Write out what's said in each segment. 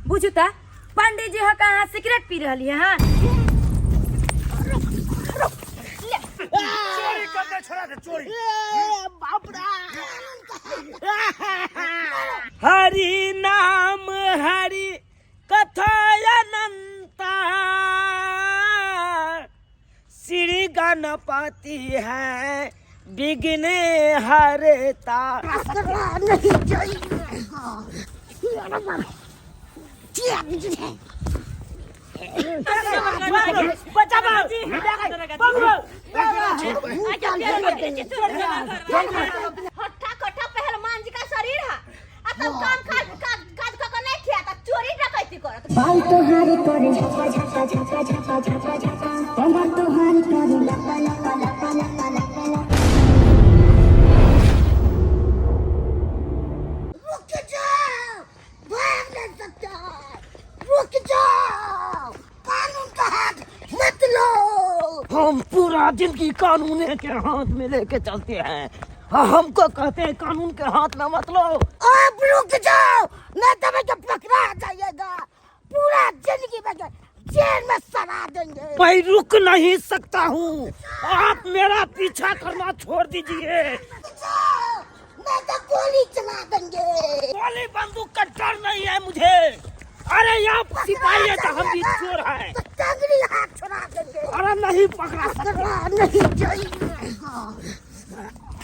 बुझू ता पंडित जी हो कहाँ सिगरेट पी रही है। हाँ चोरी करके छोड़ा दे चोरी। हरि नाम हरि कथायनंता श्री गणपति है विघ्न हरता। पहलवान जी का शरीर है नहीं किया था चोरी डकैती करत बाल तोहारी करे झपा झपा झपा झपा झपा झपा कमर तोहारी करे लपा लपा लपा लपा लपा। रुक जाओ, भाग नहीं सकता, रुक जाओ, कानून का हाथ मत लो। हम पूरा जिंदगी कानून के हाथ में लेके चलते हैं। हमको कहते हैं कानून के हाथ में मत लो। अब रुक जाओ, नहीं तो मैं पकड़ा जाइएगा, पूरा जिंदगी में जेल में सड़ा देंगे। मैं रुक नहीं सकता हूँ, आप मेरा पीछा करना छोड़ दीजिए। मैं तो गोली चला देंगे। गोली बंदूक का डर नहीं है मुझे। अरे यहाँ सिपाही है तो हम भी चोर है। तो टंगड़ी हाथ छुड़ा देंगे। अरे नहीं पकड़ा सकते नहीं चाहिए।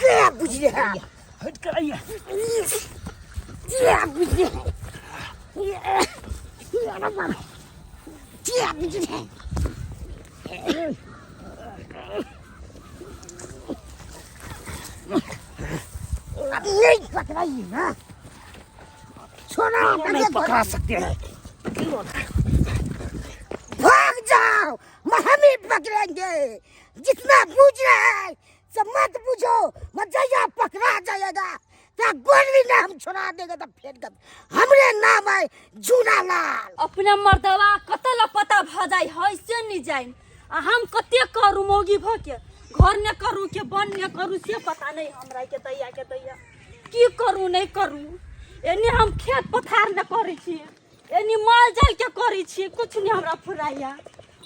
क्या बुझे है? हट कर आइए। क्या बुझे है? क्या बुझे है? अब नहीं पकड़ाइए ना, छोड़ा नहीं पकड़ा सकते हैं। भाग जाओ, हम ही पकड़ेंगे। जितना बूझ रहे हैं सब मत पूछो, मत जाइए, पकड़ा जाएगा तो गोली ना हम छोड़ा देंगे तो फेंक कर। हमरे नाम है झूला लाल। अपना मर्दवा कतल पता भ जाई है से नहीं जाई। हम कते करू मोगी भ के घर ने करू के बन ने करू से पता नहीं हमरा के दैया की करू नहीं करू। एनी हम खेत पथार न करै छी, एनी माल जाल के करै छी, कुछ नहीं हमरा फुराइया।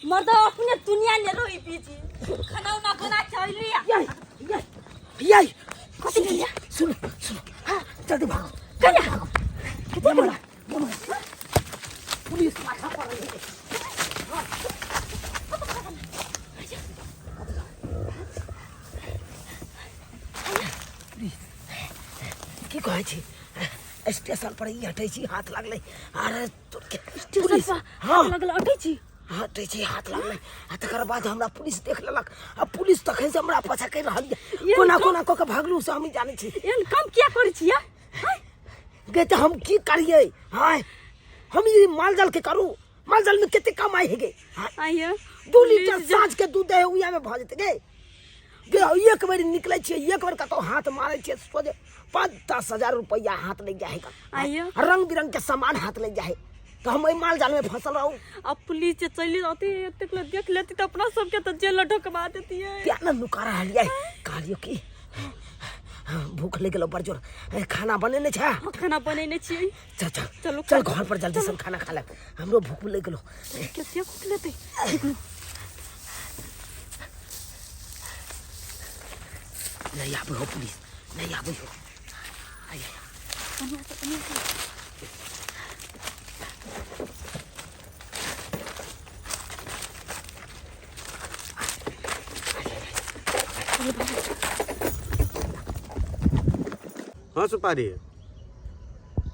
मर्द अपने दुनिया ने रोई बीजी खाना उना बना के आइलिया। यही सुनो सुनो, हाँ जल्दी भागो। कन्या कितने बोला पुलिस माथा पर रही है। की कहै छी स्टेशन पर ही हटै छी, हाथ लागले। अरे स्टेशन पर हाथ लागल हटै छी, हटै छी, हाथ लागले। आ तकर बाद हमरा पुलिस देख लेलक। आ पुलिस तखन से हमरा पछा कर रहल है। कोना कोना क के भागलू से हम जानै छी। एन काम किया करै छी या गे त हम की करिए? हां हम ये मालजाल के करू, मालजाल में कितने कमाई है गे? आइए 2 लीटर साँझ के दूध है उया में भ जते गे। गे एक बार निकलै छी, एक बार कतो हाथ मारै छी, सोझे 5-10 हजार रुपया हाथ लग जाए का। आइए रंग बिरंग के सामान हाथ लग जाए तो हम ई माल जाल में फंसल रहूं। अब पुलिस जे चली जाती है तक देख लेती तो अपना सबके तो जेल ढकवा देती है। क्या न लुका रहलिए कहलियो की भूख लग गेलो बड़ जोर, खाना बनेने छ? खाना बनेने छी। चल चल चलो चल घर पर जल्दी से खाना खा ले, हमरो भूख लग गेलो। कैसे भूख लेते नहीं आबे हो पुलिस, नहीं आबे हो। हाँ सुपारी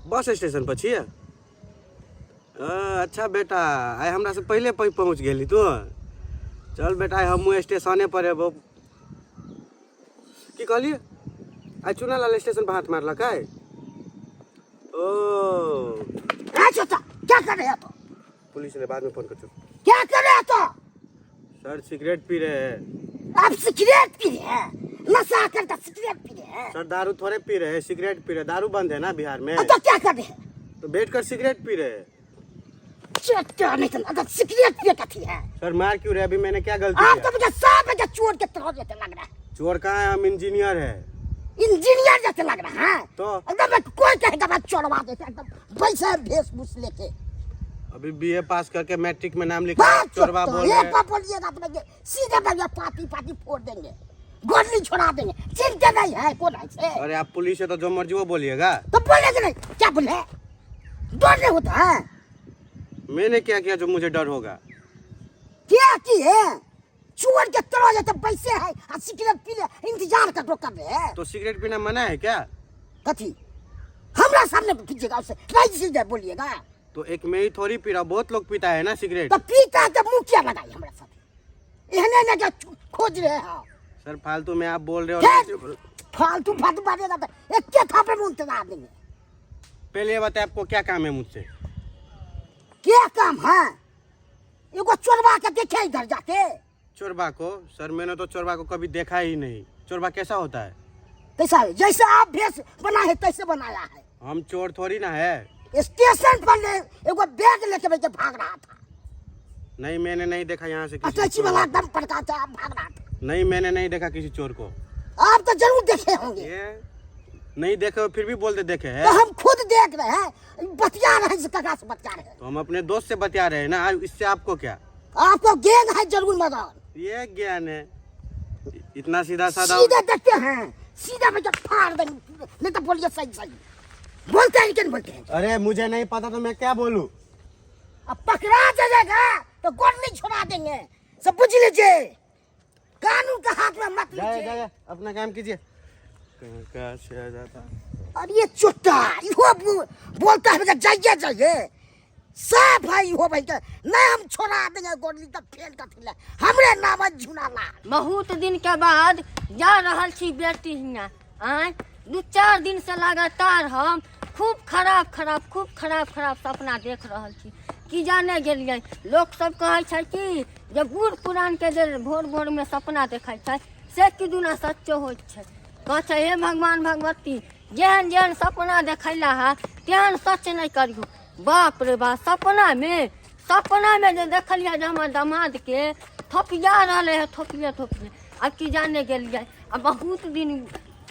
बस स्टेशन पर छियै? अच्छा बेटा आइ हमरा से पहले पहुँच गेली तू। चल बेटा हम स्टेशने पर एबो। की कहलिए? आई चुना लाल स्टेशन पर हाथ मारलक है? ओ छोटा क्या कर रहे हो तो? पुलिस ने बाद में फोन कर। क्या कर रहे हो तो? सर सिगरेट पी रहे हैं। आप सिगरेट पी रहे हैं? नशा करता सिगरेट पी रहे हैं? सर दारू थोड़े पी रहे हैं, सिगरेट पी रहे। दारू बंद है ना बिहार में। तो क्या कर रहे हैं? तो बैठ कर सिगरेट पी रहे हैं। नहीं तो अगर सिगरेट पिए का थी है। सर मार क्यों रहे? अभी मैंने क्या गलती आप किया? तो मुझे 100 बजे चोर के तरह जैसे लग रहा है। चोर कहाँ है, हम इंजीनियर है। इंजीनियर जैसे लग रहा है तो एकदम कोई कहेगा मैं चोरवा देते एकदम वैसे भेष लेके। अभी बीए पास करके मैट्रिक में नाम लिखा, बात चोरवा तो बोल ये रहे हैं। बोलिएगा तो सीधे बढ़िया पार्टी पार्टी फोड़ देंगे, गोली छोड़ा देंगे, चिंता नहीं है कौन है। अरे आप पुलिस है तो जो मर्जी वो बोलिएगा। तो बोलेगे नहीं, क्या बोले, डर नहीं होता है। मैंने क्या किया जो मुझे डर होगा? क्या की है, चोर के तरह जैसे पैसे है और सिगरेट पी ले इंतजार कर कर रहे हैं। तो सिगरेट पीना मना है क्या? कथी हमरा सामने पीजिएगा, उससे नहीं सीधे बोलिएगा। तो एक में ही थोड़ी पी रहा, बहुत लोग पीता है ना सिगरेट। तो पीता है तो मुंह क्या लगाई हमारे साथ, एहने ना क्या खोज रहे हैं। सर फालतू में आप बोल रहे हो। फालतू फालतू बातें करते, एक क्या थापे में इंतजार देंगे। पहले ये बताए आपको क्या काम है मुझसे? क्या काम है, एगो चोरवा के देखे इधर जाके। चोरबा को? सर मैंने तो चोरबा को कभी देखा ही नहीं। चोरबा कैसा होता है? कैसा है, जैसे आप भेष बना है तैसे बनाया है। हम चोर थोड़ी ना है। स्टेशन पर एगो बैग लेके बैठे भाग रहा था। नहीं मैंने नहीं देखा यहाँ से किसी अटैची चोर वाला को। दम पड़का था, भाग रहा था। नहीं मैंने नहीं देखा किसी चोर को। आप तो जरूर देखे होंगे। ये नहीं देखे हो फिर भी बोलते देखे है। तो हम खुद देख रहे हैं, बतिया रहे हैं, कका से बतिया रहे हैं। तो हम अपने दोस्त से बतिया रहे हैं ना, इससे आपको क्या? आपको गैंग है जरूर मगर। ये ज्ञान है, इतना सीधा साधा। सीधे देखते हैं, सीधा बच्चा फाड़ देंगे, नहीं तो बोलिए सही सही बोलते हैं कि नहीं बोलते हैं। अरे मुझे नहीं पता तो मैं क्या बोलूं? अब पकड़ा जाएगा तो गोली छोड़ा देंगे, सब बुझ लीजिए। कानून का हाथ में मत जाए लीजिए। जाए अपना काम कीजिए। कहाँ से आ जाता? और ये चुट्टा इहो बोलता है जाइए जाइए, सब भाई हो भाई के नहीं हम छोड़ा देंगे गोली तो फेल का थिला हमरे नाम झुनाला। बहुत दिन के बाद जा रहल छी बेटी हियाँ। आय 2-4 दिन से लगातार हम खूब खराब सपना देख रहल छी। की जाने गेलिए, लोग सब कहै छै कि जे बूढ़ पुरान के जे भोर भोर में सपना देखै छै से कि दुना सच्चो होइ छै। कहै छै हे भगवान भगवती जेहन जेहन सपना देखैला है तेहन सच नहीं करियो। बाप रे बाप, सपना में जे देखलिए जे हमर दामाद के थपिया रहले है, थोपिए अब की जाने गेलिए। अब बहुत दिन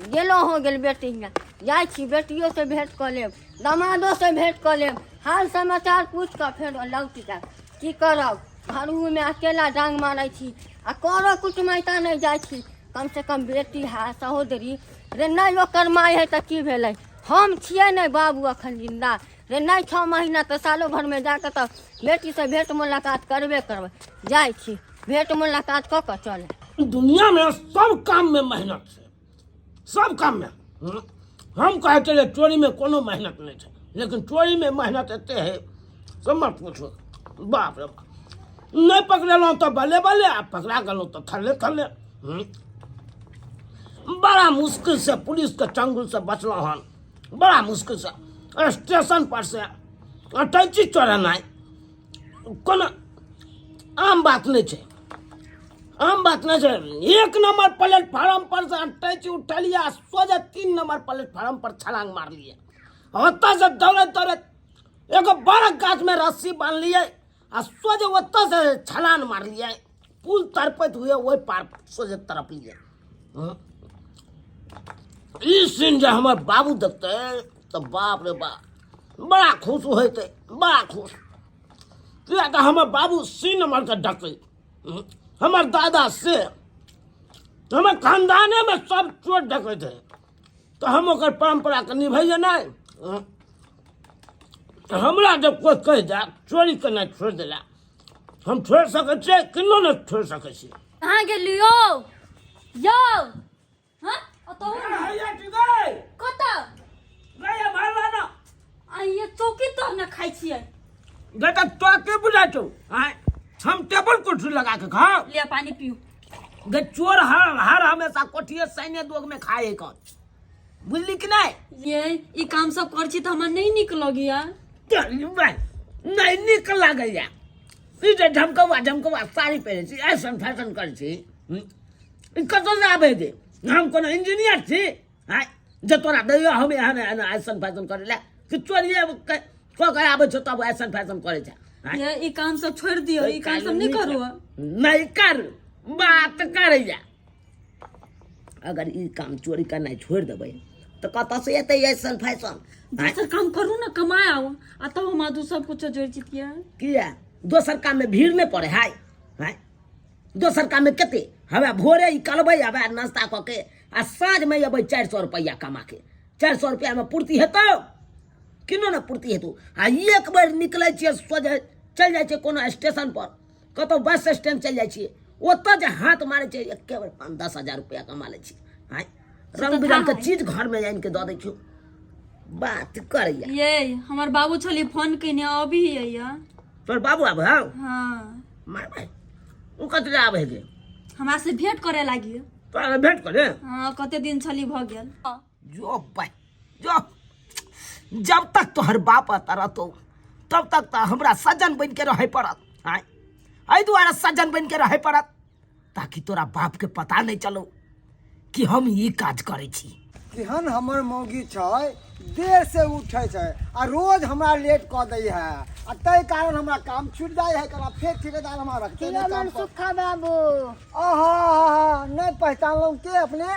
गेलो हो गेल बेटी हियाँ, जाइ छी बेटियों से भेंट कऽ लेब, दामादो से भेंट कऽ लेब, हाल समाचार पूछ कऽ फेर लौट जाएब। की करब, घरहू में अकेला डांग मारै छी आ करो कुटमैता नहीं जाइ छी। कम से कम बेटी है, सहोदरी रे, नहीं ओकर माय है तो की भेलै, हम छियै नहीं बाबू अखन जिंदा रे, नहीं 6 महीना तो सालो भर में जाकर तो बेटी से भेंट मुलाकात करबे करबै। जाइ छी भेंट मुलाकात कऽ कऽ चले। दुनिया में सब काम में मेहनत है, सब काम में। हम कहे चले चोरी में कोनो मेहनत नहीं है, लेकिन चोरी में मेहनत एते है सब मत पूछो। बाप रे बाप, नहीं पकड़ेलो तो बल्ले बल्ले, आ पकड़ा गलो तो थल्ले थल्ले। बड़ा मुश्किल से पुलिस के चंगुल से बचलो हन, बड़ा मुश्किल से। स्टेशन पर से अटैची चोरेनाइ कोनो आम बात नहीं है, आम बात नहीं है। 1 नंबर प्लेटफार्म पर से अटैची उठलिए, सोझे 3 नंबर प्लेटफार्म पर छलांग मार लिए। होता से दौड़त एगो बड़ा गाछ में रस्सी बांध लिए आ सोझे ओत्ता से छलांग मार लिए, पुल तरपत हुए वही पार सोझे तरफ लिए। ई सीन जो हमारे बाबू देखते तो बाप रे बाप बड़ा खुश होते, बड़ा खुश। तो हमारे बाबू सीन नंबर का डकई, हमारे दादा से हमारे खानदाने में सब चोर डके थे, तो हम ओकर परंपरा के निभाइए नहीं। हमरा जब कोई कह दे चोरी करना छोड़ दिला, हम छोड़ सके छे किनो नहीं छोड़ सके छी। कहाँ गेलियो यो? हाँ तो कतऽ ये चौकी तो न खाई छियै। बेटा तो के बुझा छो, हम टेबल कुर्सी लगा के खाओ। ले पानी पियो। गे चोर हर हमेशा कोठिए सैने दोग में खाए कौन, बुझली कि नहीं? ये ई काम सब कर छी तो हमरा नहीं निक लगिया। नहीं निक लागैया, ई जे झमकवा साड़ी पहने छी, ऐसन फैशन कर छी, कतौ से आबे दे? हम कोनो इंजीनियर छी जे तोरा दैया हम एहन ऐसन फैशन करे ला कि चोरिए को के आबे छ तब ऐसन फैशन करे छ। ये ई काम सब छोड़ दियो, ई काम सब नहीं करू। नहीं कर, बात करैया अगर ई काम चोरी करना छोड़ देबै तो कतऽ से एतै ऐसन फैशन? दूसर काम करू ना, कमाए आओ आ तब हम आदू सब कुछ जोड़ जीतिए। किया दोसर काम में भीड़ नहीं पड़े है? दोसर काम में कते हवे भोरे ही करबै, हवे नाश्ता कऽ के आ साँझ में अबै 400 रुपया कमा के। 400 रुपया में पूर्ति हेतौ? किनो ना पूर्ति हेतौ। आ एक बेर निकलै छियै सोझे चल जाइ छियै कोनो स्टेशन पर, कतौ बस स्टैंड चल जाइ छियै, ओतऽ जे हाथ मारै छै एके बेर 5-10 हजार रुपया कमा लै छियै। रंग बिरंग के चीज घर में आनि के दऽ दै छियै। बात करैया ये हमर बाबू छली फोन कइने अभी अइया। तोर बाबू आबै हौ? हाँ, मार भाई उ कतरे आबै गे? हमरा से भेंट करे लागी। तोरा भेंट करे? हाँ, कते दिन छली भ गेल। जो भाई जो, जब तक तोहर बाप अता रहतौ तब तक तो हमरा सज्जन बन के रहे पड़त। एहि दुआरे सज्जन बन के रहे पड़त ताकि तोरा बाप के पता नहीं चलो कि हम ई काज करे छी। केहन हमर मौगी छै, देर से उठे छै आ रोज हमरा लेट कऽ दै है आ ताहि कारण हमरा काम छूट जाइ है। करा फेर ठेकेदार हमरा रखते नहीं काम पर। सुखा बाबू आहा नहीं पहचानलहुँ के अपने?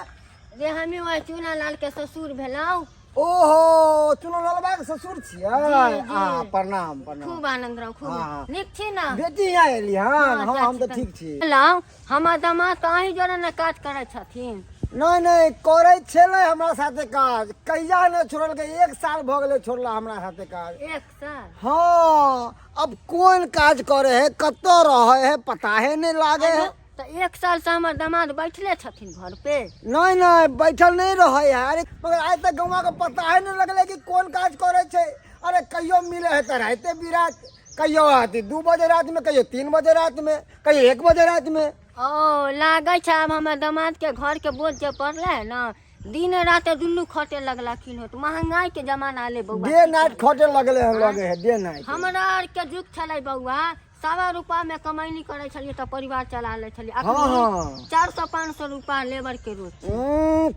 रे हमें वह चूना लाल के ससुर भेलौं। ओहो चुनल लालबा के ससुर छियै? जी। प्रणाम प्रणाम। खूब आनंद रहो, खूब हाँ। नीक छी ना? बेटी यहाँ एली हन? हाँ हम तो ठीक छी। भेलौं हमर दामाद तो अहीं जोरे ने काज करै छथिन। नहीं नहीं करे छले हमरा साथे काज, कहिया ने छोड़ल के 1 साल भ गेले छोड़ला हमरा साथे काज। 1 साल? हाँ अब कौन काज करे है, कतो रहे है पता है नहीं लागे है। तो 1 साल से हमर दामाद बैठले छथिन घर पे? नहीं नहीं बैठल नहीं रहे है। अरे मगर आज तक गौवा के पता है नहीं लगले कि कौन काज करे छे। अरे कहियो मिले है तो रहते बिरात, कहियो आती 2 बजे रात में, कहियो 3 बजे रात में, कहियो 1 बजे रात में। ओ लागे छै अब हमर दामाद के घर के बोझ जे पड़ले है ना, दिन रात दुनू खटे लगलखिन हो। तो महंगाई के जमाना ले बउआ, डे नाइट खटे लगले हैं लगे है डे नाइट। हमरा आर के जुग छलै बउआ, 1.25 रुपया में कमैनी करे छलिए तो परिवार चला ले छलिए। हाँ, हाँ। 400-500 रुपया लेबर के रोज।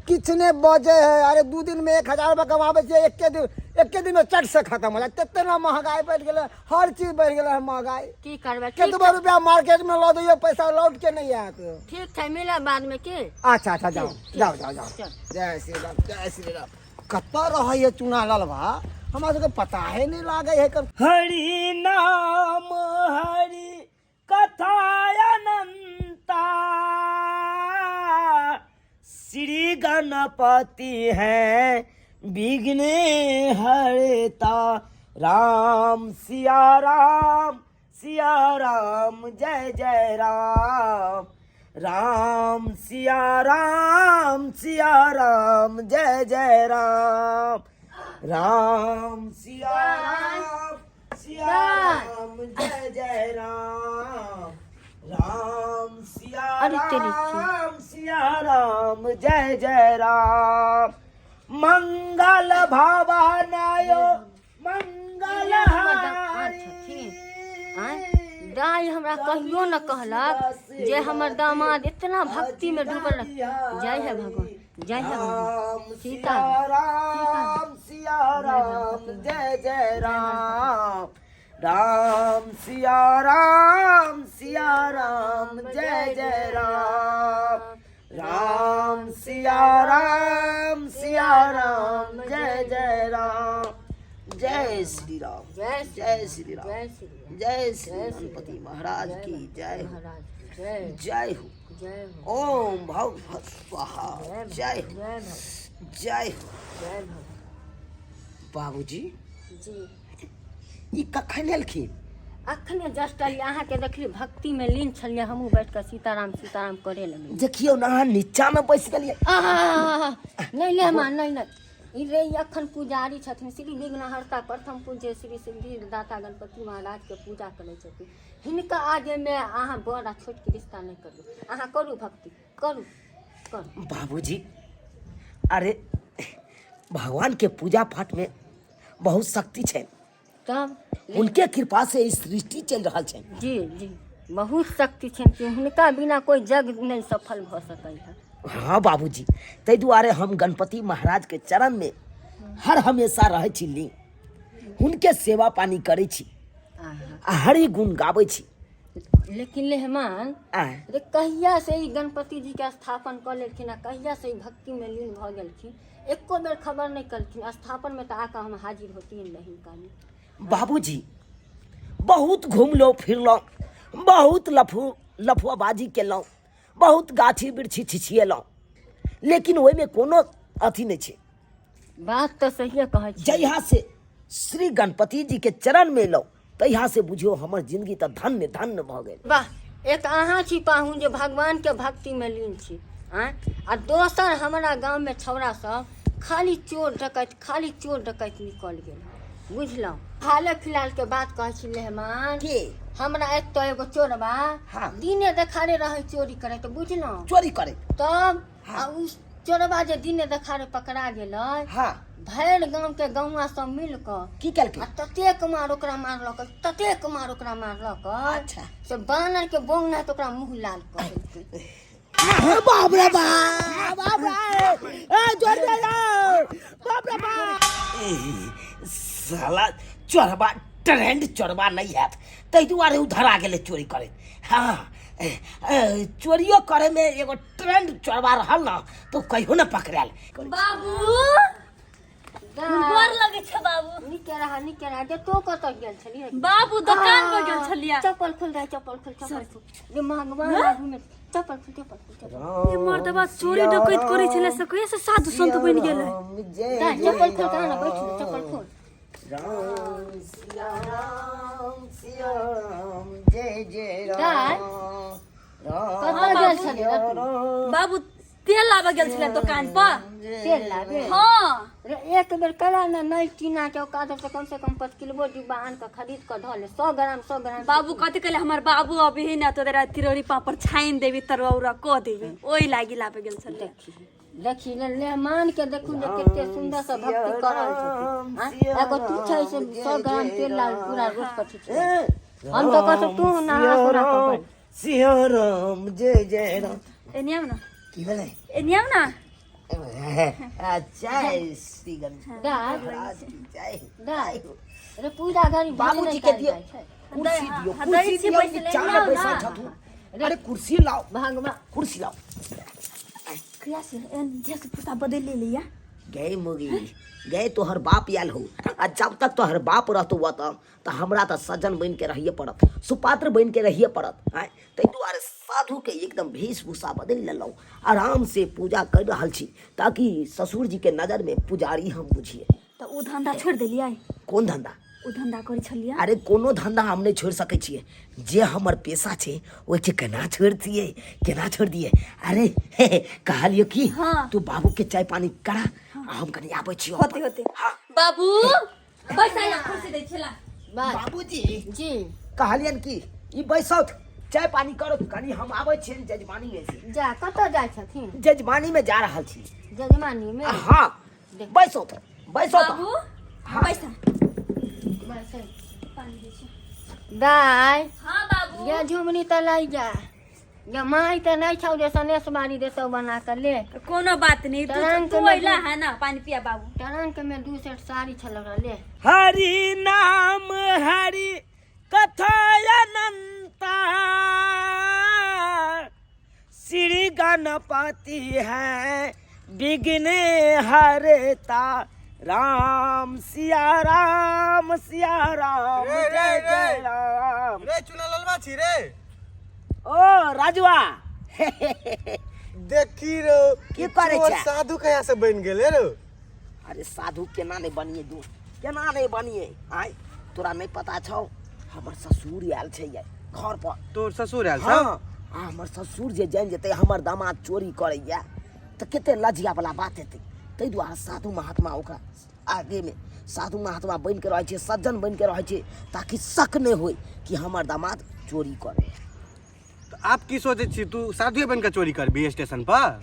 किछ ने बजे है। अरे 2 दिन में 1000 रुपया कमाबे छे, एके दिन में चट से खत्म हो जाए। तेते ना महंगाई बढ़ गेले, हर चीज बढ़ गेले है महंगाई। की करबे? केतबा रुपया मार्केट में ला दियो, पैसा लौट के नहीं आत। ठीक छै, मिले बाद में के। अच्छा अच्छा जाओ जाओ जाओ जाओ। चल। जय श्री राम जय श्री राम। कत्ता रहे है चुना लालवा, हमरा सबके पता है नहीं लागे है। हरि नाम हरि कथा अनंता, श्री गणपति है विघ्न हरता। राम सिया राम जय जय राम। राम सिया राम जय जय राम। राम सिया राम जय जय राम। राम सिया राम जय जय राम। मंगल भवनायो मंगल दाई हमरा कहियो न कहलक जे हमर दामाद इतना भक्ति में डूबल रह। जय है भगवान, जय है भगवान। सीता राम सिया राम जय जय राम। राम सिया राम जय जय राम। राम सिया राम जय जय राम। जय श्री राम जय श्री राम जय श्री गणपति महाराज की जय हो जय हो। ओम भगवत स्वाहा जय हो जय हो। बाबूजी जी ई कखन एलखिन? अखने जस्ट अहाँ के देखली भक्ति में लीन छलिए, हमहू बैठ कर सीताराम सीताराम करे लगे। देखियो ना नीचा में बैस गेलिए। नहीं ले मां नहीं ई रे अखन पुजारी छथिन, श्री विघ्नहर्ता प्रथम पूज्य श्री सिद्धि दाता गणपति महाराज के पूजा करे छथिन। हिनका आगे में अहाँ बड़ा छोट के रिश्ता नहीं करू, अहाँ करू भक्ति करू करू। बाबूजी अरे भगवान के पूजा पाठ में बहुत शक्ति है, तब उनके कृपा से इस सृष्टि चल रहा है। जी जी बहुत शक्ति छन कि हुनका बिना कोई जग नहीं सफल भ सकै है। हाँ बाबूजी, तै दुआरे हम गणपति महाराज के चरण में हर हमेशा रहे छी ली, उनके सेवा पानी करे छी, हरि गुण गावे छी। लेकिन लेहमान आय रे कहिया से ई गणपति जी के स्थापन कर लेलखिन आ कहिया से ई भक्ति में लीन भ गेलखिन एको बेर खबर नहीं करलखिन। स्थापन में तो आकर हम हाजिर होती नहीं कानी। बाबूजी बहुत घूमलो फिरलो, बहुत लफुआबाजी केलहुँ, बहुत गाछी वृक्षी छिछिएलहुँ, लेकिन ओहिमे कोनो अथी नहीं छै। बात तो सही कहै छी। जहिया से श्री गणपति जी के चरण में एलहुँ तहिया से बुझियो हमर जिंदगी तो धन्य धन्य भ गेल। वाह, एक अहाँ छी पाहुन जे भगवान के भक्ति में लीन छी आ दोसर हमारा गांव में छौड़ा सब खाली चोर डकैत निकल गेल। बुझलहुँ। हाले फिलहाल के बात कहै छी लेहमान। के हमरा एक तो एगो चोरबा हाँ। दिने देखारे रहे चोरी करे तो बुझलहुँ। चोरी करे तब हाँ। आ उस चोरबा जे दिने देखारे पकड़ा गेलै हाँ भैर गांव के गौवा सब मिल क की केलकै? आ ततेक मार ओकरा मारलक अच्छा। से बानर के बोंग ना तो ओकरा मुंह लाल कर देलकै। बाप रे बाप, बाप रे, ए चोर बाप रे बाप। साला चोरबा ट्रेंड चोरबा नहीं है, तै दुआरे उ धरा गेले चोरी करे। हाँ चोरियो करे में एगो ट्रेंड चोरबा रहल ना तो कहियो ना पकड़ाल। बाबू गोर लगे छै बाबू। निके रहा जे तो कत गेल छलिए बाबू दुकान पर गेल छलिया। चप्पल खोल दे चप्पल खोल ये महंगवा लागू में चप्पल खोल। ये मर्दबा चोरी डकैत करे छले से कहिया से साधु संत बन गेलै। चप्पल खोल कहां ना बैठ चप्पल खोल। राम सिया राम जय जय राम। कत गेल छलिए बाबू तेल लाबे गेल छले दुकान पर। तेल लाबे? हाँ रे एक बेर कला ना नहीं टीना के औकात से कम 5 किलो डिब्बा आन के खरीद के धले 100 ग्राम। बाबू कथी कहले हमर बाबू अभी ही ना तो तेरा तिरोरी पापड़ छाइन देवी तरौरा को देवी ओई लागी लाबे गेल छले। देखी ले मान के देखू जे कते सुंदर से भक्ति करल छथिन। एगो तू छै से 100 ग्राम तेल ला पूरा रोज पठी छै। हम तो कहत तू ना पूरा कर। सिया राम जय जय राम। एनियाम ना की भेलै? एनियाम ना अच्छा श्री गणेश दाई रे पूजा घरी बाबूजी के दियो कुर्सी दियो, कुर्सी दियो कि चार पैसा छथु। अरे कुर्सी लाओ भगवान कुर्सी लाओ। कहिया से एन देश पुता बदल ले लिया। गए मुगी गए तोहर बाप आयल हो आ जब तक तोहर बाप रहतो तो हमरा तो सज्जन बन के रहिए पड़त, सुपात्र बन के रहिए पड़त। ताहि दुआरे साधु के एकदम वेशभूषा बदल लेलहुँ, आराम से पूजा कर रहल छी ताकि ससुर जी के नजर में पुजारी हम बुझिए। तो उ धंधा छोड़ देलियै। कोन धंधा? उ धंधा करै छलियै। अरे कोनो धंधा हम नहीं छोड़ सकै छियै, जे हमर पेशा छै ओहि के केना छोड़ दिए। अरे कहलियो कि हाँ। तू बाबू के चाय पानी करा हम कनी आबै छियो। होते हाँ। बाबू बैठा या कुर्सी दै छला। बाबूजी जी कहलियन कि ई बैसौथ चाय पानी करो कनी हम आबै छियै जजमानी में से। जा कत जाय छथिन? जजमानी में जा रहल छी। जजमानी में? हाँ बैसौथ बाबू हाँ। बैसा बस पानी दै छी। दाई हां बाबू ये झुमनी त लाई जा ये माई त नहीं छौ जे सनेस बारी देतो बना के ले। कोनो बात नहीं टरंक तू में ओइला है ना पानी पिया बाबू। टरंक में 2 सेट साड़ी छलक ले। हरि नाम हरि कथायनंता श्री गणपति है विघ्न हरता राम सिया राम जय जय राम। रे चुना ललवा छी रे। ओ राजुआ देखी रो की करे चोर छै? साधु कहाँ से बन गेले रो? अरे साधु केना नहीं बनिए आय तोरा नहीं पता छौ हमर ससुर आयल छै ये घर पर। तोर ससुर आयल हाँ छ? हमर ससुर जे जान जेते हमर दामाद चोरी करैया तो कते लजिया वाला बात हेतै। ताहि दुआरे साधु महात्मा ओकरा आगे में साधु महात्मा बन के रहे छै, सज्जन बन के रहे छै ताकि शक नहीं होय कि हमर दामाद चोरी करे। तो आप की सोचे छी तू साधु बन के चोरी करबी स्टेशन पर?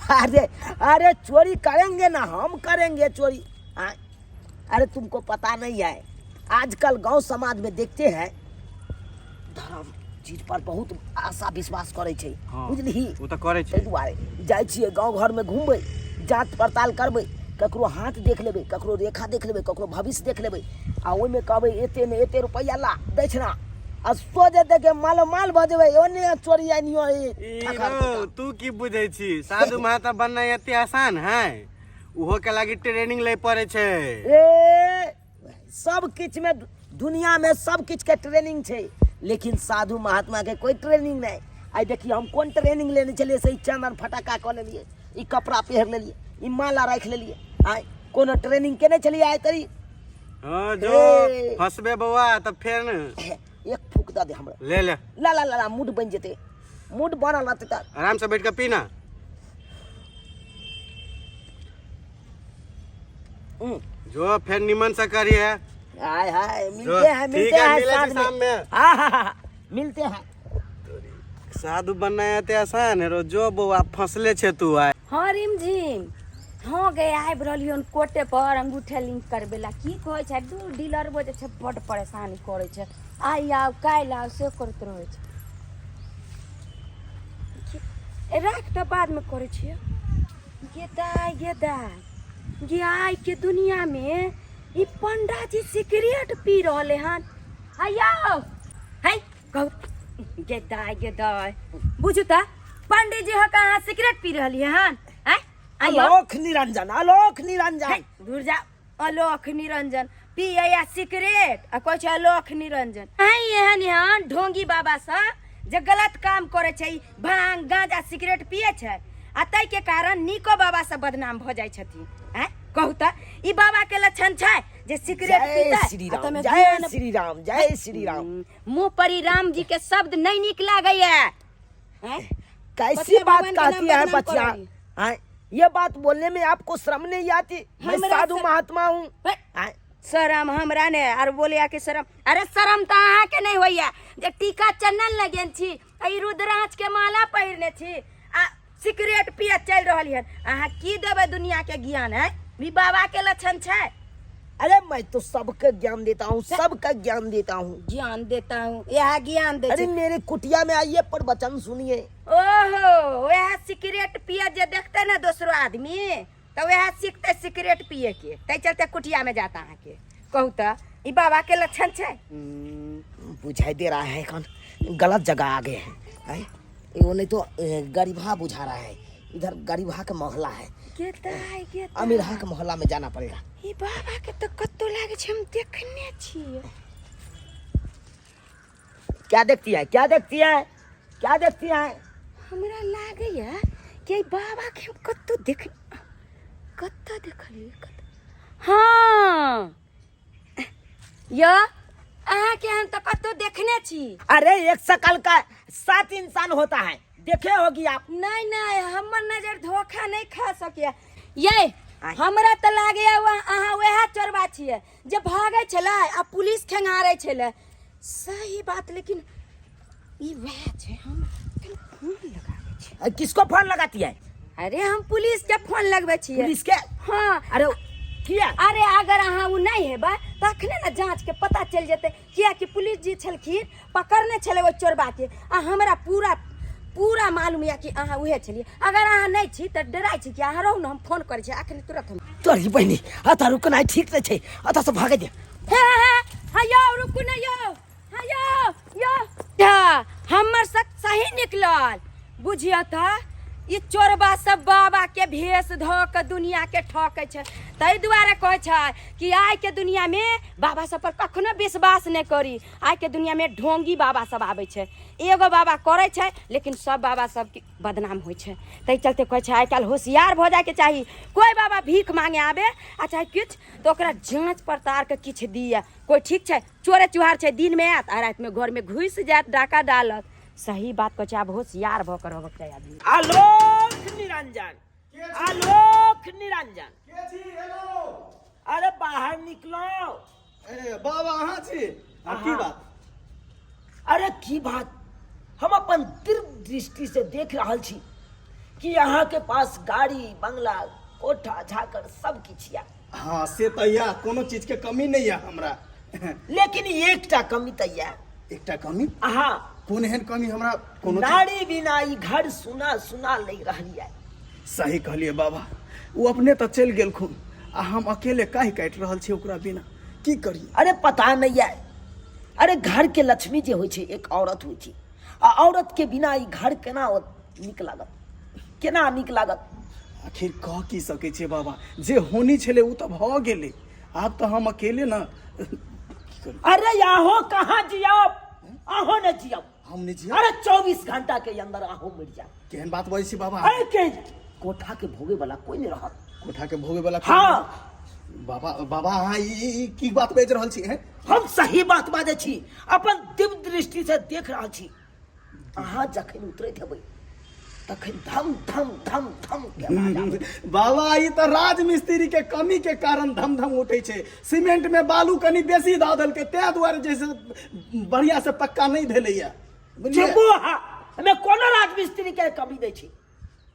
अरे चोरी करेंगे ना, हम करेंगे चोरी। अरे तुमको पता नहीं है आजकल गांव समाज में देखते हैं धर्म चीज पर बहुत आशा विश्वास करे छै। हाँ, बुझली वो तो करे छै। ताहि दुआरे जाइ छियै गांव घर में घूमबै, जांच पड़ताल करबै, ककरो हाथ देख लेबै, ककरो रेखा देख लेबै, ककरो भविष्य देख लेबै आ ओहिमे कहबै एते ने एते रुपैया ला दक्षिणा आ सोझे देखे माल भऽ जेबै ओने चोरी आनियो तू की बुझे छी साधु महात्मा बनना एते आसान है उहो के लागी ट्रेनिंग ले पड़े छै ए सब किछ में दुनिया में सब किछ के ट्रेनिंग छै लेकिन साधु महात्मा के कोई ट्रेनिंग नहीं। आई देखिए हम कोन ट्रेनिंग लेने चलिए से चंदन फटाका कऽ लेलिए, ई कपड़ा पहिर लेलिए, ई माला राख लेलिए, आई कोनो ट्रेनिंग केने चलिए आई तरी। हां जो फसबे बौआ तब फेर न एक फूक द दे हमरा ले ले ला ला ला मूड बन जेते, मूड बनल रहते त आराम से बैठ के पीना। जो फिर निमन से करिए। हाय हाय मिलते हैं शाम में। हाँ मिलते हैं। साधु बनना है आसान है रो जो बउआ फसले छे तू आय। हाँ रिमझिम हाँ गए आबि रहलियन कोटे पर अंगूठे लिंक करबे ला की कहै छै दू डीलर बो जे छै बड परेशानी करै छै आई आउ काल्हि आउ से करैत रहै छै राख त बाद में करै छियै। गे आइ के दुनिया में ई पंडा जी सिगरेट पी रहले हन आयो है कहू गेदाय बुझू त पंडित जी हो कहाँ सिगरेट पी रहलिए हन हैं आलोक निरंजन दूर जा आलोक निरंजन पिए या सिगरेट आ कहै छै आलोक निरंजन आई एहन एहन ढोंगी बाबा सब जे गलत काम करे छै भांग गांजा सिगरेट पिए छै आ तै के कारण निको बाबा सब बदनाम भ जाइ छथिन हैं कहू त ई बाबा के लक्षण छै जे सिगरेट पीता जय श्री राम मुंह पर राम जी के शब्द नहीं निक लागैया हैं कैसी बात कहती है बच्चा, ये बात बोलने में आपको शर्म नहीं आती? मैं साधु महात्मा हूँ। शर्म हमरा ने और बोलिया के शर्म अरे शर्म त अहाँ के नहीं होइया जे टीका चंदन लगेन छी ई रुद्राक्ष के माला पहिरने छी आ सिगरेट पिए चल रहल हन अहाँ की देबे दुनिया के ज्ञान है ई बाबा के लक्षण छै। अरे मैं तो सबका ज्ञान देता हूँ, सबका ज्ञान देता हूँ, ज्ञान देता हूँ यह ज्ञान दे। अरे मेरे कुटिया में आइए पर वचन सुनिए। ओहो वह सिगरेट पिए जे देखते ना दूसरो आदमी तो वह सीखते सिगरेट पिए के तै चलते कुटिया में जाता है के कहू त ई बाबा के लक्षण छै। बुझाई दे रहा है कौन गलत जगह आ गए हैं वो नहीं तो गरीबा बुझा रहा है, इधर गरीबा का मोहल्ला है, अमीरहा के मोहल्ला में जाना पड़ेगा। ई बाबा के तो कत्तो लागे छै हम देखने छिए। क्या देखती है क्या देखती है क्या देखती है? हमरा लागैया कि बाबा के हम कत्तो देखलिए हाँ या अहाँ के हम तो कत्तो देखने छी। अरे एक शकल का 7 इंसान होता है, देखे होगी आप? नहीं हमर नजर धोखा नहीं खा सके ये हमरा त लागे अहाँ वह चोरबा छिए जे भागे छले आ पुलिस खेंगारे छले सही बात लेकिन ई वह छै हम फोन लगाबै छी। किसको फोन लगाती है? अरे हम पुलिस के फोन लगबै छिए। पुलिस के? हाँ अरे किया? अरे अगर अहाँ उ नहीं हेबा तखने ना जांच के पता चल जेते किया कि पुलिस जी छलखिन पकड़ने छले वो चोरबा के आ हमरा पूरा मालूम या कि अहाँ उहे छलिए। अगर अहाँ नहीं छी त डराइ छी कि अहाँ रहू न हम फोन करै छी अखन तुरंत हम तोरी बहनी अता रुकनाइ ठीक नै छै अता से भागे दे। हायो रुकू न यो हमर सही निकलल बुझिया त ई चोरबा सब बाबा के भेष ध के दुनिया के ठकै छै तै दुआरे कहै छै कि आइ के दुनिया में बाबा सब पर कखनो विश्वास नहीं करी। आइ के दुनिया में ढोंगी बाबा सब आबै छै एगो बाबा करे छै लेकिन सब बाबा सब बदनाम होइ छै तै चलते कहै छै आइ काल होशियार भ जाय के चाही। कोई बाबा भीख मांगे आबे आ चाहे किछ तो ओकरा जांच पड़ताल के किछ दिए। कोई ठीक छै चोरे चुहार छै दिन में आत आ रात में घर में घुस जात डाका डालत सही बात कहै छै आब होशियार भ कर रहबाक चाही आदमी। आलोक निरंजन अरे बाहर निकलो। बाबा अहाँ छी की बात? अरे की बात हम अपन दीर्घ दृष्टि से देख रहल छी कि यहाँ के पास गाड़ी बंगला कोठा झाकर सब किछ या। हाँ से तो या कोनो चीज के कमी नहीं है हमरा लेकिन एकटा कमी त या। एकटा कमी? हाँ कोन एहन कमी हमरा कोनो? नारी बिना ई घर सुना सुना लग रही है। सही कहलिए बाबा वो अपने तो चल गेलखुन आ हम अकेले काहे काटि रहल छी ओकरा बिना की करी। अरे पता नहीं है, अरे घर के लक्ष्मी जे होइ छै एक औरत होइ छै, आ औरत के बिना ई घर केना नीक लागत, केना नीक लागत। आखिर कह की सकै छै बाबा, जे होनी छलै उ तऽ भऽ गेलै, आब तऽ हम अकेले न अरे आहो कहाँ जियब, आहो न जियब, हम नहीं जी। अरे 24 घंटा के अंदर आहो मर जाए। केहन बात बजै छी बाबा, अरे के कोठा के भोगे वाला कोई नहीं रहत। कोठा के भोगे वाला हाँ बाबा बाबा अहाँ ई की बात बाजि रहल छी हैं? हम सही बात बाजै छी, अपन दिव्य दृष्टि से देख रहल छी। अहाँ जखन उतरैत हेबै तखन धम धम धम धम के आवाज आबै। बाबा ई तऽ राजमिस्त्री के कमी के कारण धम धम उठै छै, सीमेंट में बालू कनी बेसी दऽ देलकै तै दुआरे जैसे बढ़िया से पक्का नहीं भेलैया। चुपो हा, हमें कोनो राजमिस्त्री के कमी नहीं छी।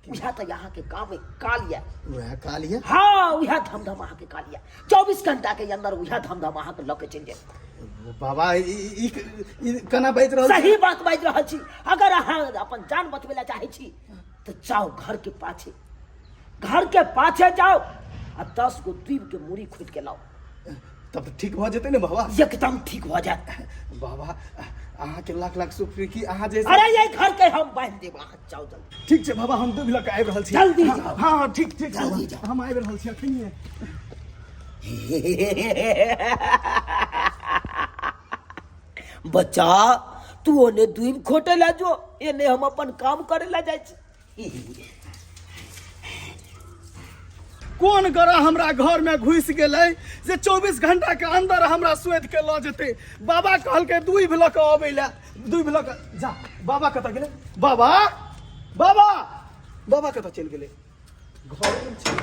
उहा तो यहाँ के काम है काल या, वह काल है। हाँ उहा धम धम अहाँ के काल या, 24 घंटा के अंदर उहा धम धम अहाँ के लऽ के चलि जाए। बाबा ई केना बाजि रहल छी? सही बात बाजि रहल छी। अगर अहाँ अपन जान बचबै ला चाहै छी तो जाओ घर के पाछे, घर के पाछे जाओ आ 10 गो द्वीप के मूड़ी खोद के लाओ, तब तो ठीक भऽ जेतै ने बाबा? एकदम ठीक हो जाए। बाबा अहाँ के लाख लाख शुक्र की अहाँ जैसे। अरे ये घर के हम बांध देब, अहाँ जाओ जल्दी। ठीक छै बाबा, हम दूध लऽ के आबि रहल छी। जल्दी हाँ जाओ। हाँ ठीक ठीक जल्दी बाबा, जाओ। हम आबि रहल छी अखनिए। बच्चा तू ओने द्वीप खोटे ला जो, एने हम अपन काम करे ला जाय छी। कोन गरा हमरा घर में घुस गेलै जे 24 घंटा के अंदर हमरा सोध के लऽ जेतै? बाबा कहलकै दूध लऽ के अबै ला, दूध लऽ के जा। बाबा कतऽ गेलै? बाबा बाबा बाबा कतऽ चलि गेलै? घर में छै।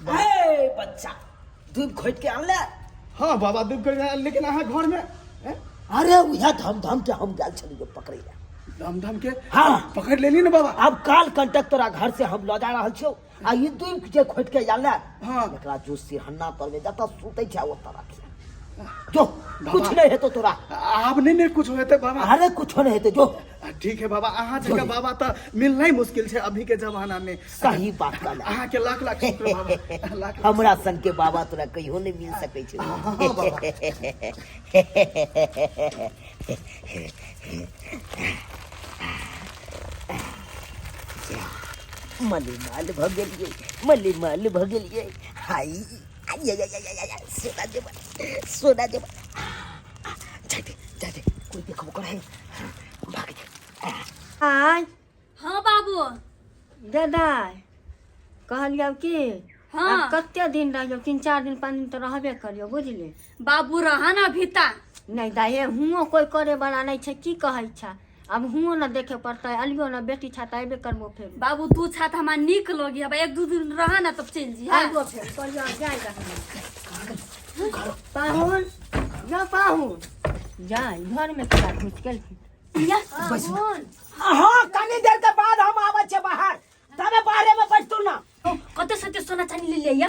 हे बच्चा द्वीप खोद के आनले? हाँ बाबा दूध कर, लेकिन अहाँ घर में हैं? अरे उहा धम धम के हम गेल छलिए पकड़े ला। धम धम के हाँ पकड़ लेली ना बाबा? अब काल कंटक तोरा घर से हम लऽ जा रहल छियौ, आ ई द्वीप जे खोद के आनले, हाँ। एकरा जो सिरहन्ना पर में जतऽ सुतै छै ओतऽ रख जो, कुछ नहीं हेतौ तोरा। आब नहीं कुछ हेतै बाबा? अरे कुछ नहीं हेतै जो। ठीक है बाबा, अहाँ जगह बाबा तो मिलना ही मुश्किल है अभी के जमाना में। सही बात कहला। अहाँ के लाख लाख शुक्र बाबा, लाख हमरा संग के बाबा तोरा कहियो नहीं मिल सकै छै। हाँ बाबा। मलिमाल भ गेलियै, मलिमाल भ गेलियै। हाय सोना देब, सोना देब। जाते कोई देखबो करे, भाग जा। आय हाँ बाबू। दादा कहलियौ कि हाँ। अब कते दिन रहियो? 3-4 दिन 5 दिन तो रहबे करियो, बुझले? बाबू रहा ना भीता। नहीं दाए हुओं कोई करे वाला नहीं छै, की कहै छै? अब हुओं न देखे पड़तै, अलियो न बेटी छा त अयबे करबो फेर। बाबू तू छा त हमरा नीक लगी, अब 1-2 दिन रहा ना तब चल जी। हाँ? आइबो फेर कहियो जाय पाहुन जा, पाहुन जाय घर में क्या घुस गेल? या पाहुन हाँ कनी देर के बाद हम आबै छै बाहर, तबे बाहरे में बैठ तू ना। कते सते सोना चांदी ले लिया?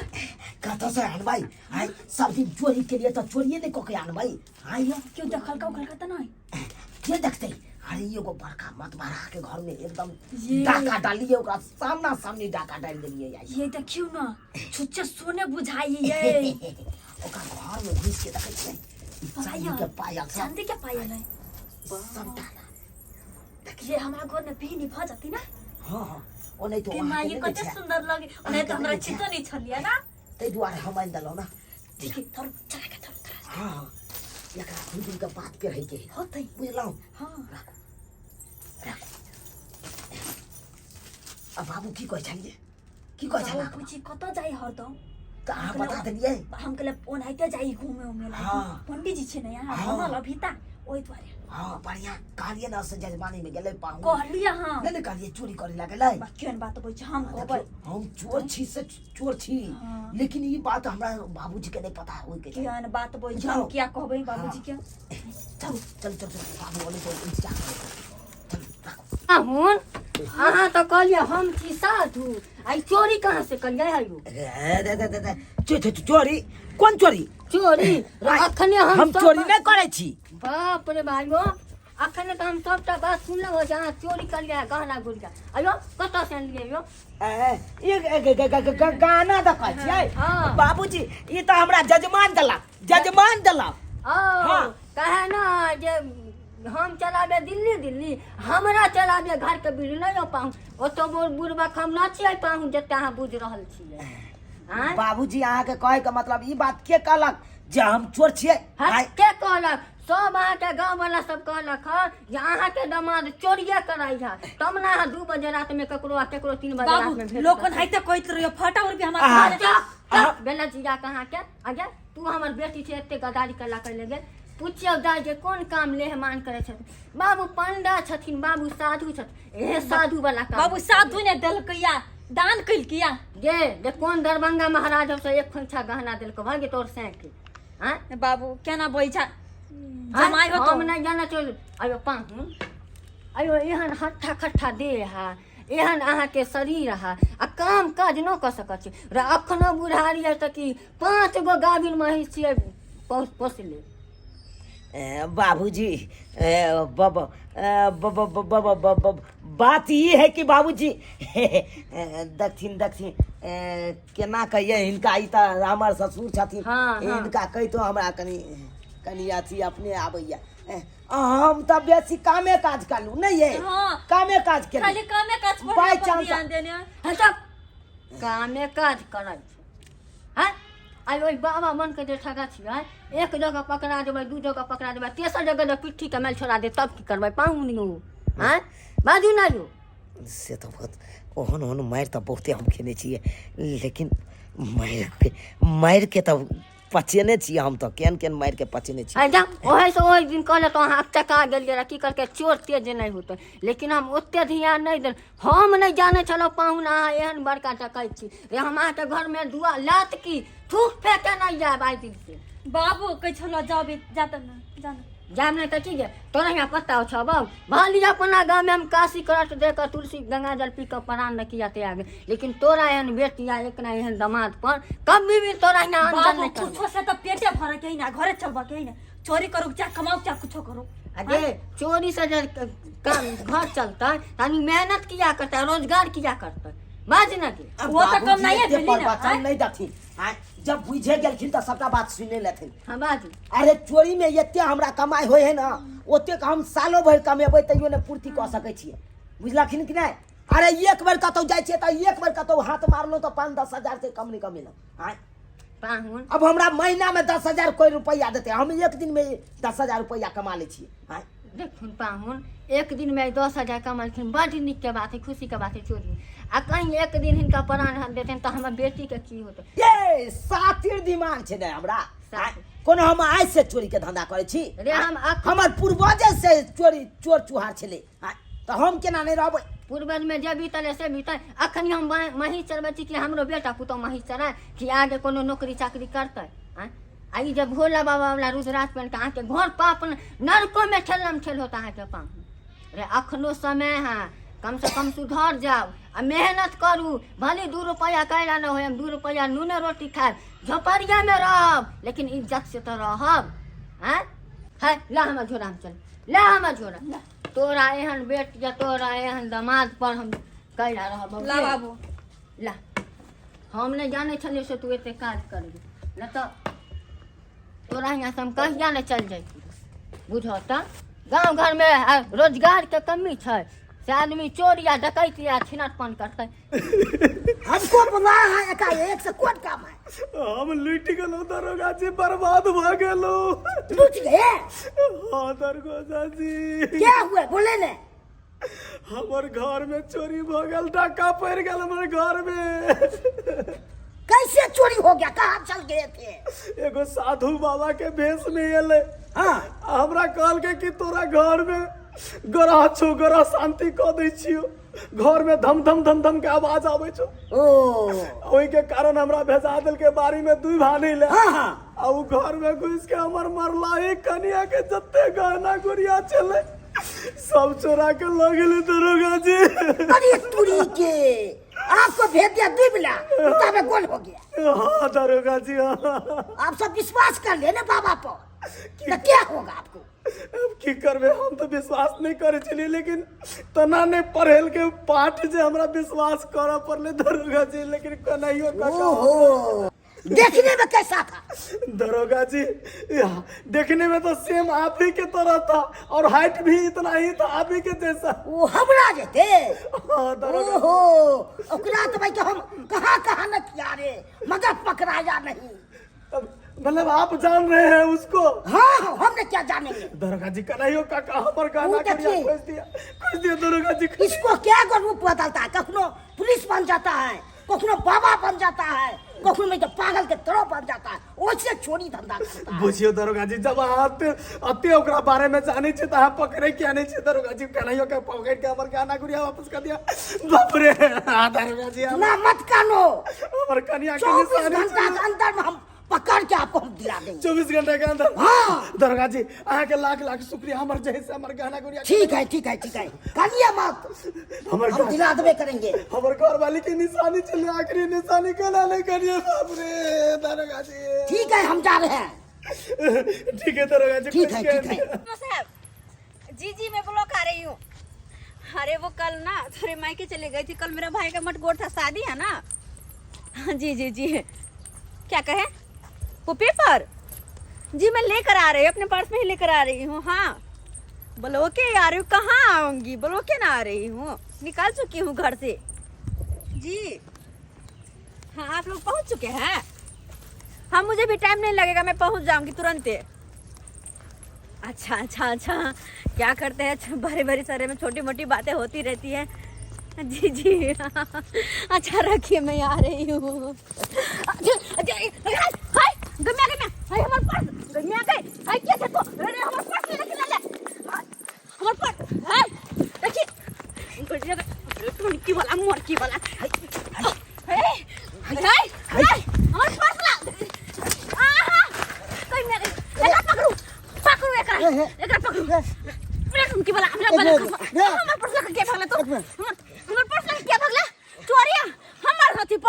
कतऽ से आनबै? आइ सब दिन चोरी के लिए तो चोरिये नहीं कऽ के आनबै। आइ क्यों देखल का उखल का त नहीं? के देखतै? अरे एगो बड़का मत मारा के घर में एकदम ये। डाका डालिए, ओकरा सामना सामनी डाका डाल देलिए। आई ये देखियो ना, छुच्चे सोने बुझाई ये। ओकरा घर में घुस के देखै छै चांदी के पायल सब, चांदी के पायल है। सब डाला। ये हमरा घर में पहनी भ जाती ना। हाँ हाँ ओने तो के वहाँ माँ के ये नहीं कते छै। सुंदर लगे, ओने तो हमरा चितो नहीं छलिया ना। तै दुआरे हम आनि देलहुँ ना। ठीक है, थोड़ा चला के थोड़ा। हाँ हाँ एकरा दू दिन के बात के रही के होतै। बुझलहुँ। हाँ राखू राखू। अब बाबू की कहै छलिए? की कहै छला? बाबू पूछी कत जाई हरदम? तऽ अहाँ बता देलिए। हम कहले ओनाइते जाई घूमे उमे ला। हाँ। पंडित जी छे ना यहाँ हाँ। बनल अभिता ओइ द्वारे हाँ बढ़िया कहलिए ना से जजमानी में गेलै पाहु। कहलिए। हाँ नहीं कहलिए चोरी करे ला गेलै। केहन बात बोल छ? हम कहबै हम चोर छी से चोर छी, हाँ। लेकिन ये बात हमरा बाबूजी के नहीं पता होई के चाहिए। केहन बात बोल छ? जाओ। हम क्या कहबै बाबूजी के? चल चल चल चल बाबू वाले को इंतजार करो। चल राखो। पाहुन अहाँ तो कहलिए हम छी साधु, आई चोरी कहाँ से करिए? आइयो चोरी कौन चोरी? चोरी अखने हम सब- चोरी नहीं करे छी। बाप रे भाइयो, अखन तो हम सबटा बात सुनलो जहाँ चोरी कर लिया गहना गुड़िया अयो कतऽ से लिए यो गाना देखै छियै हाँ। बाबूजी ई तो हमरा जजमान देला हाँ। कहे ना जे हम चलाबे दिल्ली हमरा चलाबे घर के बिल नहीं हो पाऊँ ओतो बुढ़बा हम ना छियै पाऊँ जते अहाँ बुझ रहल छियै आँय? बाबूजी अहाँ के कहे के मतलब ई बात के कहलक जे हम चोर छियै हट के कहलक सब अहाँ के गाँव वाला सब कहलक ह जे अहाँ के दामाद चोरिये कराई है तब ना अहाँ 2 बजे रात में केकरो 3 बजे रात बाबू में भेट लोगन है तो कहत रहियो फटा और भी हमार बेला जिया कहाँ के आगे तू हमर बेटी से एते गदारी कला कर ले गेल पूछियो दाई जे कोन काम लेहमान करे छथिन बाबू पंडा छथिन बाबू साधु छथिन ए साधु वाला काम बाबू साधु ने देलकैया दान कैल किया जे कोन दरभंगा महाराज से एक खोइछा गहना देलको भागे तोर साइकिल हां बाबू केना बैठा जमाई हो हम नहीं जाना चल आयो पाहुन आयो एहन हट्ठा खट्ठा दे हा एहन अहाँ के शरीर हा आ काम काज न क सकै छी र अखनो बुढ़ारी है त कि 5 गो गाभिन महिष छियै पोसले बाबूजी बात ये है कि बाबूजी दक्षिण केना कहिए इनका ई त हमर ससुर छथिन हाँ, हाँ। इनका कहि तो हमरा कनी अथी अपने आबैया हम त बेसी कामे काज करलू नहीं है हाँ। कामे काज के खाली कामे काज पर बाय ध्यान चांस देने है सब कामे काज करै छै हैं आई ओइ बाबा मन के जे ठगा छियै एक जगह पकड़ा देबै 2 जगह पकड़ा देबै तेसर जगह जे पिट्ठी के मेल छोड़ा दे तब की करबै पाऊँ नहीं हैं बाजू ना यो से तो बहुत ओहन मार तो बहुते हम खेने छिए लेकिन मार के तो पचेने छिए हम तो केन मार के पचेने छिए जा ओहे से ओहि दिन कहले तो अहाँ चका गेलियै रे की करके चोर तेज नहीं होते लेकिन हम ओते ध्यान नहीं देल हम नहीं जाने छलो पाहुन अहाँ एहन बड़का टकै छी रे हम अहाँ के घर में दुआ लात की थूक फेंके नहीं जाब आई दिन से बाबू कह छलो जाबे जात ना जाना जाम नहीं तो ठीक है तोरा यहाँ पता हो छो बाबू भाली अपना गाँव में हम काशी करट देकर तुलसी गंगा जल पी कर प्राण न किया ते आगे लेकिन तोरा एहन बेटिया एक ना एहन दामाद पर कभी भी तोरा यहाँ अंदर बाबू नहीं कर कुछो से तो पेटे भर के ही ना घरे चलबा के ही ना चोरी करू चाहे कमाऊ चाहे कुछो करू अरे चोरी से जब घर चलता है तानी मेहनत किया करता है रोजगार किया करता है बाज ना की वो तो कम नहीं है जे भेली ना प्रवचन नहीं दथिन जब बुझे गेलखिन तो सबटा बात सुने लेथिन हाँ बाजू अरे चोरी में एते हमरा कमाई होय है ना ओते हम सालों भर कमेबै तैयो ने पूर्ति कऽ सकै छियै बुझलखिन कि नहीं अरे एक बार कतौ जाइ छियै त एक बार कतौ हाथ मारलो तो 5-10 हजार से कम नहीं कमेलौ पाहुन अब हमरा महीना में 10,000 कोई रुपया देते हम एक दिन में 10,000 रुपया कमा ले छियै देखुन पाहुन एक दिन में 10,000 कमालखिन बड़ नीक के बात है खुशी के बात है चोरी आ कहीं एक दिन हिनका प्राण देते तो हमर बेटी के की होते ये सातिर दिमाग छै ने हमरा कोनो हम आज से चोरी के धंधा करे छी रे हम हमर पूर्वजे से चोर चुहार छले तो हम केना नहीं रहबै पूर्वज में जे बीतल से बीतल अखन हम मही चलबै छी कि हमरो बेटा पुतौ मही चलाए कि आगे कोनो नौकरी चाकरी करतै आई जब भोला बाबा वाला रुद्राक्ष पहन के आके घर पाप नरको में ठेल होता है के पाँव रे अखनो समय है कम से कम सुधर जाओ आ मेहनत करू भले 2 रुपया कैला न हो 2 रुपया नूने रोटी खाए झोपड़िया में रहब लेकिन इज्जत से तो रहब है ला हम झोरा हम चल ला हम झोरा तोरा एहन बेट या तोरा एहन दामाद पर हम कैला रहब ला बाबू ला हम नहीं जाने छलिए से तू एते काज करबी न तो तोरा यहाँ से हम कहिया न चल जाए बुझो तो गाँव घर में रोजगार के कमी है से आदमी चोरी या डकैती या छिनटपन करते हमको बुलाया है एकाएक से कोन काम है हम लुट गेलो दरोगा जी बर्बाद भ गेलो लूट गए हाँ दरोगा जी क्या हुआ बोले ने हमर घर में चोरी भ गेल डाका पड़ गेल हमर घर में कैसे चोरी हो गया कहाँ चल गए थे एगो साधु बाबा के भेष में एले हाँ हमरा कहल के कि तोरा घर में गरह छो गरह शांति क दै छियो घर में धम धम धम धम के आवाज आवे छो ओई के कारण हमरा भेजा दिल के बारी में 2 भाने ले आ उ घर में घुस के हमर मरला एक कन्या के जत्ते गहना गुड़िया चले सब चोरा के ल गेले दरोगा जी अरे तुरी के आपको भेज दिया दुबला उतावे गोल हो गया हाँ दरोगा जी हाँ आप सब विश्वास कर लेने बाबा पर तो क्या होगा आपको? अब की करबे, हम तो विश्वास नहीं करे चलिए, लेकिन तना ने पढ़ेल के पाठ जे हमरा विश्वास करा पड़ले दरोगा जी, लेकिन कन्हैया काका। ओहो, देखने में कैसा था? दरोगा जी देखने में तो सेम आप ही के तरह था, और हाइट भी इतना ही था आप ही के जैसा। वो हमरा जे थे। हाँ, दरोगा। ओहो, ओकरा तो भाई तो हम कहाँ न किया रे, मगर पकड़ाया नहीं। मतलब आप जान रहे हैं उसको? हाँ, हमने क्या जानेंगे? दरोगा जी कन्हैया काका हमर गाना वो करिया, देखिए। खोज दिया दरोगा जी। इसको क्या रूप बदलता है, कखनो पुलिस बन जाता है, कखनो बाबा बन जाता है, कखनो में तो पागल के तरह बन जाता है, वैसे चोरी धंधा करता है। बुझियो दरोगा जी, जब आते ओकरा बारे में जाने छे त हम पकड़े क्या नहीं छे। दरोगा जी कन्हैया के पकड़ के हमर गाना गुड़िया वापस कर दिया। बाप रे दरोगा जी, ना मत कानो, हमर कन्या के 24 निशानी घंटा के अंदर में हम पकड़ के आपको हम दिला देंगे। 24 घंटे के अंदर। हाँ। दरोगा जी अहाँ के लाख लाख शुक्रिया, हमर जैसे हमर गाना गुड़िया। ठीक है ठीक है ठीक है, कानिए मत, हमर हम दिला देवे करेंगे। हमर घर वाली की निशानी चले, आखिरी निशानी कला नहीं करिए। बाप रे दरोगा जी। ठीक है, हम जा रहे हैं। ठीक है दरोगा जी, ठीक है ठीक है। साहब, जी मैं ब्लॉक आ रही हूँ। अरे वो कल ना थोड़े मायके चले गई थी, कल मेरा भाई का मटकोर था, शादी है ना। जी क्या कहे? वो पेपर जी मैं लेकर आ रही हूँ, अपने पर्स में ही लेकर आ रही हूँ। हाँ बोलो के आ रही हूँ, कहाँ आऊंगी? बोलो के ना आ रही हूँ, निकाल चुकी हूँ घर से जी। हाँ आप लोग पहुँच चुके हैं? हाँ मुझे भी टाइम नहीं लगेगा, मैं पहुँच जाऊंगी तुरंत। अच्छा क्या करते हैं, बड़े बड़े शहर में छोटी मोटी बातें होती रहती है। जी अच्छा रखिए, मैं आ रही हूँ।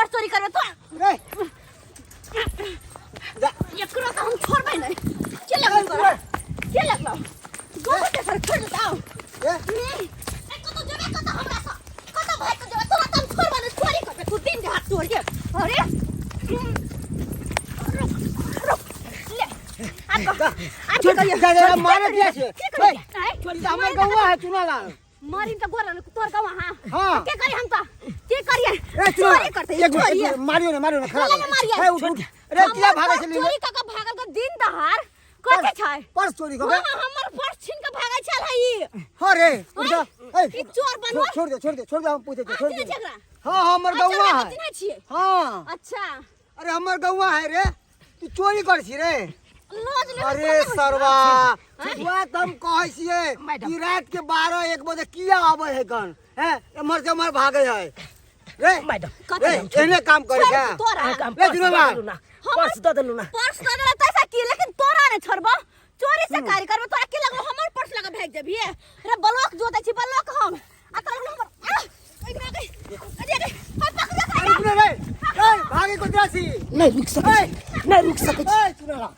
चोरी करबे तो एकरो तो हम छोड़बे नहीं। के लगलो दो बजे सर छोड़ दाओ नहीं कतो जेबे कतो हमरा सा कतो भाई को जेबे तोरा तुम छोड़बे नहीं, चोरी करबे तू दिन हाथ तोड़ के। अरे रुक ले आपको मारे दिया से हमर गौवा है चुनाला मारी तो गोरा तोर गवा। हाँ। के करी हम तो के करिए चोरी करते हैं, चोरी है। मारियो ना खड़ा ले मारिए। है उठ अरे किया भागे से चोरी का भागल का दिन दहार कते छाय पर्स चोरी हो हां हमर पर्स छीन के भागै छल है ई। अरे ई चोर बनवा छोड़ दे हम पूछे छोड़ दे। झगड़ा हां हमर गौवा है। चिन्ह छिए? हां अच्छा अरे हमर गौवा है रे, तू चोरी कर छी रे। लॉज ले अरे सरवा हुआ तुम कहै छिए कि रात के 12-1 बजे किया आवे है कन हैं एमर से एमर भागे है रे मैडम। एने काम करे क्या तोरा रे जुनवा पर्स दे देलु ना। पर्स दे देला तैसा की, लेकिन तोरा ने छोड़बो चोरी से कार्य करबो। तोरा के लगलो हमर पर्स लगा भाग जेबी रे? ब्लॉक जोतै छी ब्लॉक हम आ तोरा नंबर ओइ में गई अरे पकड़ रे भागे को जासी नहीं रुक सके ए जुनवा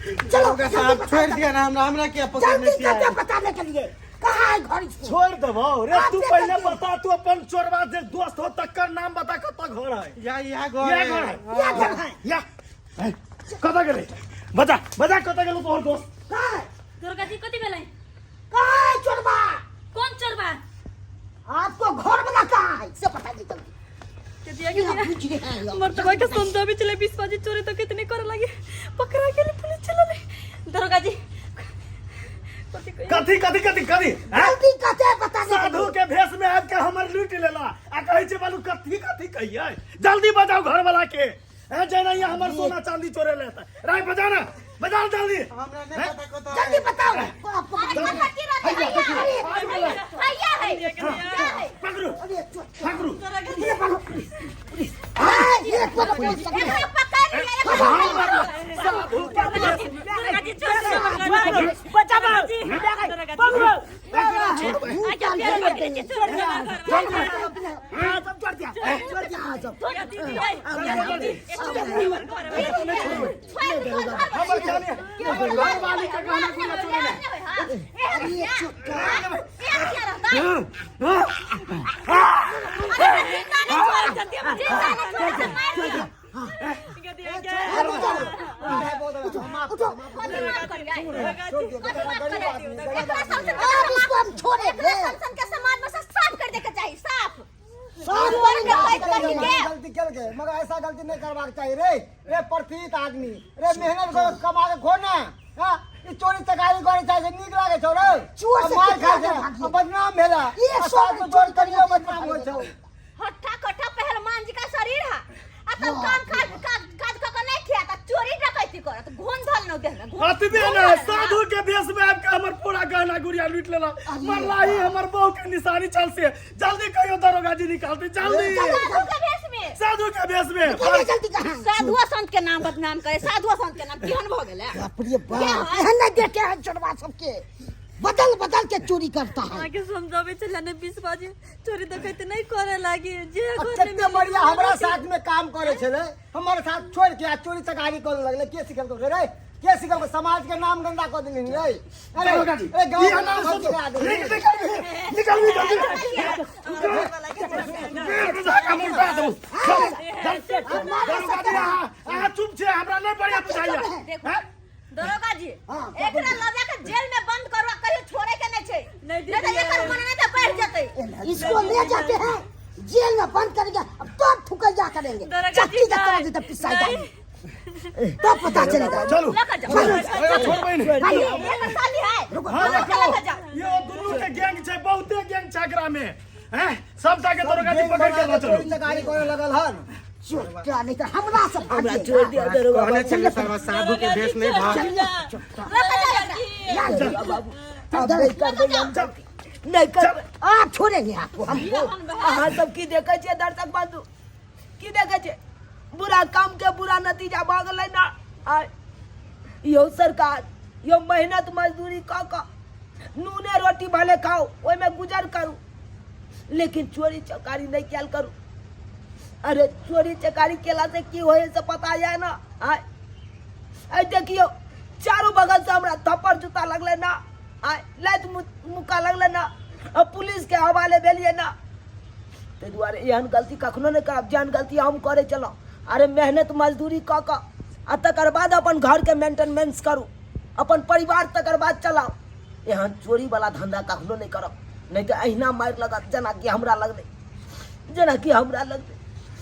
चलो साहब छोड़ दिया ना, हमरा क्या पकड़ने जल्दी चाहिए। बताने के लिए कहाँ है घर? छोड़ देबो रे, तू पहले बता, तू अपन चोरवा जे दोस्त हो तकर नाम बता, कत घर है? यहाँ घर ये है। घर है क्या घर है? या कत गेले? बता कत गेलो तोहर दोस्त? कहाँ है? दुर्गा जी कथि भेलै? कहाँ है चोरबा? कौन चोरबा? आपको घर वाला कहाँ है से पता नहीं चलती। के दिया के दिया पूछ रहे हैं हमर तो भाई के संदा भी चले 20 बजे चोरी तो कितने कर लगे, पकड़ा के लिए पुलिस चला ले। दुर्गा जी कथी हैं? जल्दी कहते बताने के साधु लिए। के भेष में आब के हमर लूट लेला आ कहै छै बालू कथी कहिए? जल्दी बजाओ घर वाला के है जेना ये हमर सोना चांदी चोरे लेता। राय बजाओ जल्दी। हमरा नहीं पता कत है। जल्दी बताओ आपको भैया है पकड़ो ये पुलिस एकरा पकड़ लिया। दुर्गा जी चोर बचाओ पकड़ो चल चोर सब छोड़ दिया आ जाओ हमर जाने घर वाली का गहना गुड़िया चोरी नहीं अरे चुप अब इसको हम छोड़े गलती कर के मगर ऐसा गलती नहीं करवाक चाहिए रे रे प्रतीत आदमी रे मेहनत कर कमा के खो ना हां ई चोरी चकारी करे चाहे नीक लागे छौ रे चोर से मार खा कितना के भागी? बदनाम भेला ये सब चोर करियो बदनाम हो छौ हट्टा कट्टा पहलवान जी का शरीर है अतन काम काज काज क नहीं किया त चोरी डकैती करत घोन धल न देह में घोन अतबे ना साधु के भेष में आके हमर पूरा गहना गुड़िया लूट लेला मरला ही हमर बहू के निशानी चल से जल्दी कहियो दरोगा जी निकालते जल्दी साधु के भेष में साधु के भेष में इतनी जल्दी कहाँ साधु संत के नाम बदनाम करे साधु संत के नाम केहन भ गेले बाप रे बाप एहन नहीं देखे हैं चोरवा सबके बदल बदल के चोरी करता है आगे समझावे चला ने 20 बाजे चोरी डकैती नहीं करे लागी जे घर में कितने बढ़िया हमरा साथ में काम करे छे रे हमारे साथ छोड़ के आ चोरी चकारी करे लगले के सिखल तो रे के सिखल को समाज के नाम गंदा कर देनी रे अरे दरोगा जी अरे ये गांव नाम में सुन सब आदमी निकल धागा मुंडा दो दरोगा जी आ चुप छे हमरा नहीं बढ़िया बुझाइया हैं दरोगा जी एकरा लगा के जेल में बंद करवा कहियो छोड़े के नहीं छै नहीं तो एकर मन नहीं तो बढ़ जतै इसको ले जाते हैं जेल में बंद करेंगे अब तो ठुकैया करेंगे चक्की का तरह देता पिसाई जाएंगे तो पता चलेगा चलो लेकर जाओ छोड़ बहन एकर साली है हां लेकर देखो जाओ ये दोनों के गैंग छे बहुते गैंग छकरा में हैं सबटा के दरोगा जी पकड़ के ला चलो चोरी चकारी करे लगल हन क्या नहीं तो हमरा सब हमरा छोड़ दिया कहने चले सर्व साधु के भेष नहीं भाग नहीं कर आप छोड़ेंगे आपको हमको अहाँ सब की देखे छियै दर्शक बंधु की देखे छियै बुरा काम के बुरा नतीजा भऽ गेलै ना आय यो सरकार यो मेहनत मजदूरी कऽ नूने रोटी भले खाओ ओहि में गुजर करू लेकिन चोरी चकारी नहीं कैल करू अरे चोरी चकारी केला से की होए से पता है ना आय देखियो चारों बगल से हमरा थप्पड़ जूता लगले ना आय लात मुक्का लगले ना अब पुलिस के हवाले भेलिए ना ते दुआरे एहन गलती कखनो नहीं करब जेहन गलती हम करे चलो अरे मेहनत मजदूरी कऽ आ तकर बाद अपन घर के मेंटेनेंस करू अपन परिवार तकर बाद चलाओ एहन चोरी वाला धंधा कखनो नहीं करब नहीं तो अहिना मार लगत जेना कि हमरा लगले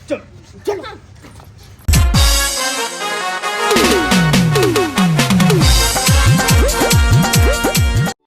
चलो चलो